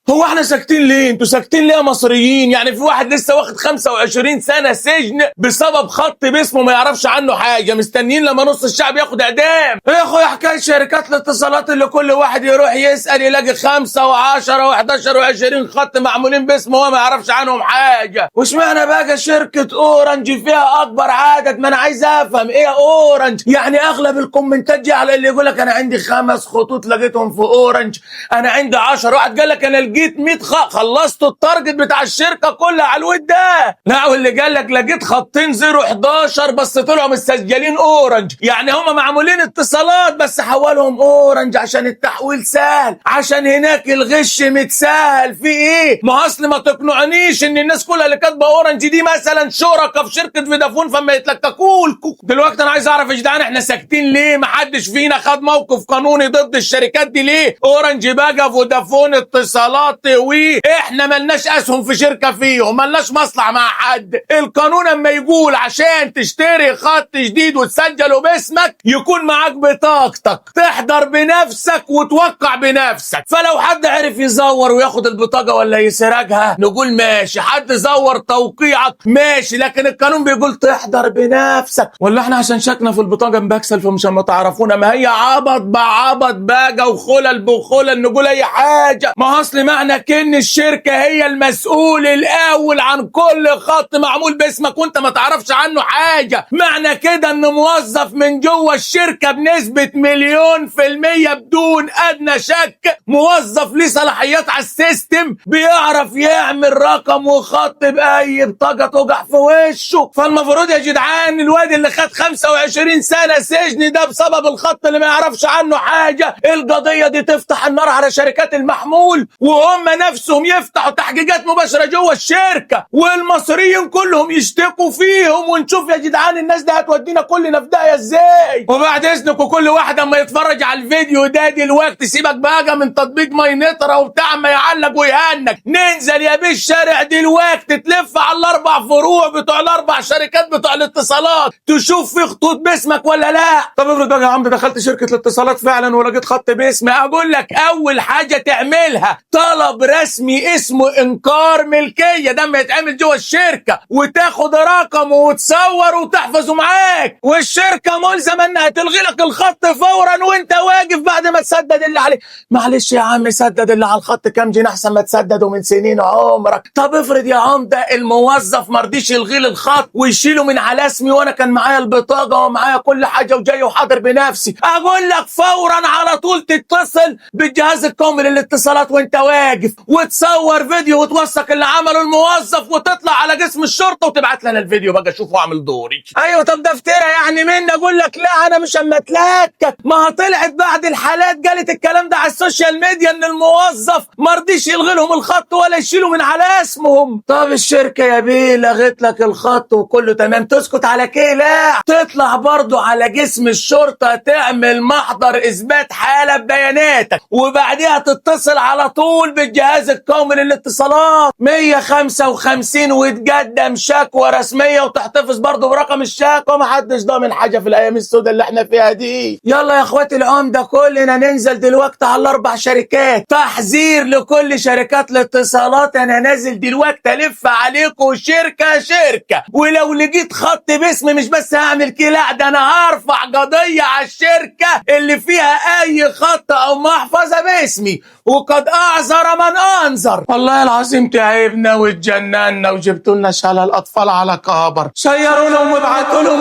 هو احنا ساكتين ليه؟ انتوا ساكتين ليه يا مصريين؟ يعني في واحد لسه واخد 25 سنة سجن بسبب خط باسمه ما يعرفش عنه حاجة، مستنيين لما نص الشعب ياخد اعدام. ايه يا اخويا حكاية شركات الاتصالات اللي كل واحد يروح يسأل يلاقي 5 و10 و11 و20 خط معمولين باسمه وهو ما يعرفش عنهم حاجة؟ واشمعنى بقى شركة اورنج فيها اكبر عدد؟ ما انا عايز افهم ايه اورنج؟ يعني اغلب الكومنتات دي على اللي يقول لك انا عندي 5 خطوط لقيتهم في اورنج، انا عندي 10، واحد قال لك انا لقيت 100 خط، خلصت التارجت بتاع الشركه كلها على الود ده. لا، واللي قال لك لقيت خطين 011 بس طلعوا مسجلين اورنج، يعني هم معمولين اتصالات بس حولهم اورنج عشان التحويل سهل، عشان هناك الغش متسهل. في ايه؟ ما اصل ما تقنعنيش ان الناس كلها اللي كاتبه اورنج دي مثلا شركاء في شركه فودافون فما يتلككوا لكم. دلوقتي انا عايز اعرف يا جدعان احنا ساكتين ليه؟ ما حدش فينا خد موقف قانوني ضد الشركات دي ليه؟ اورنج بقى فودافون اتصالات احنا ملناش اسهم في شركه فيهم، ملناش مصلحه مع حد. القانون اما يقول عشان تشتري خط جديد وتسجله باسمك يكون معاك بطاقتك، تحضر بنفسك وتوقع بنفسك. فلو حد عرف يزور وياخد البطاقه ولا يسرقها نقول ماشي، حد زور توقيعك ماشي، لكن القانون بيقول تحضر بنفسك. ولا احنا عشان شكنا في البطاقه مبكسل فمش ما تعرفونا؟ ما هي عبط بعبط بقى وخلل بخلل نقول اي حاجه. ما اصل معنى كن الشركه هي المسؤول الاول عن كل خط معمول باسمك وانت ما تعرفش عنه حاجه، معنى كده ان موظف من جوه الشركه بنسبه 100% بدون ادنى شك، موظف ليه صلاحيات على السيستم بيعرف يعمل رقم وخط باي بطاقه توقع في وشه. فالمفروض يا جدعان الواد اللي خد 25 سنه سجن ده بسبب الخط اللي ما يعرفش عنه حاجه، القضيه دي تفتح النار على شركات المحمول وهم نفسهم يفتحوا تحقيقات مباشره جوه الشركه والمصريين كلهم يشتكوا فيهم، ونشوف يا جدعان الناس دي هتودينا كلنا في داهيه ازاي. وبعد اذنكم كل واحد اما يتفرج على الفيديو ده دلوقتي سيبك بقى من تطبيق ماي نترا وبتاع ما يعلق ويهنج، ننزل يا بيه الشارع دلوقتي تلف على ال4 فروع بتوع ال4 شركات بتوع الاتصالات تشوف في خطوط باسمك ولا لا. طب افرض بقى يا عم دخلت شركه الاتصالات فعلا ولقيت خط باسمي، اقول لك اول حاجه تعملها طلب رسمي اسمه انكار ملكيه، ده ما يتعمل جوه الشركه وتاخد رقمه وتصور وتحفظه معاك، والشركه ملزمه انها تلغي لك الخط فورا وانت واقف بعد ما تسدد اللي عليك. معلش يا عم سدد اللي على الخط كام جنيه احسن ما تسدده من سنين عمرك. طب افرض يا عم ده الموظف ما رضيش يلغي لي الخط ويشيله من على اسمي وانا كان معايا البطاقه ومعايا كل حاجه وجاي وحاضر بنفسي، اقول لك فورا على طول تتصل بالجهاز القومي للاتصالات وانت واقف وتصور فيديو وتوثق اللي عمله الموظف وتطلع على جسم الشرطه وتبعت لنا الفيديو بقى اشوفه واعمل دوري. ايوه طب ده افترا يعني مني اقول لك لا انا مش اما اتلكك. ما طلعت بعد الحالات قالت الكلام ده على السوشيال ميديا ان الموظف ما رضيش يلغي لهم الخط ولا يشيله من على اسمهم. طب الشركه يا بيه لغت لك الخط وكله تمام، تسكت على كده؟ لا، تطلع برضه على جسم الشرطه تعمل محضر اثبات حاله ببياناتك وبعديها تتصل على طول بالجهاز القومي للاتصالات 155 وتقدم شكوى رسميه وتحتفظ برضه برقم الشكوى. ما حدش ضامن حاجه في الايام السوداء اللي احنا فيها دي. يلا يا اخواتي العمده كلنا ننزل دلوقتي على ال4 شركات، تحذير لكل شركات الاتصالات، انا نازل دلوقتي الف عليكم شركه شركه، ولو لقيت خط باسمي مش بس هعمل كده، لا ده انا هرفع قضيه على الشركه اللي فيها اي خط او محفظه باسمي، وقد اعذر من انذر. والله العظيم تعبنا واتجننا وجبتوا لنا شلل الاطفال على كبر، شيروا لهم وابعتوا لهم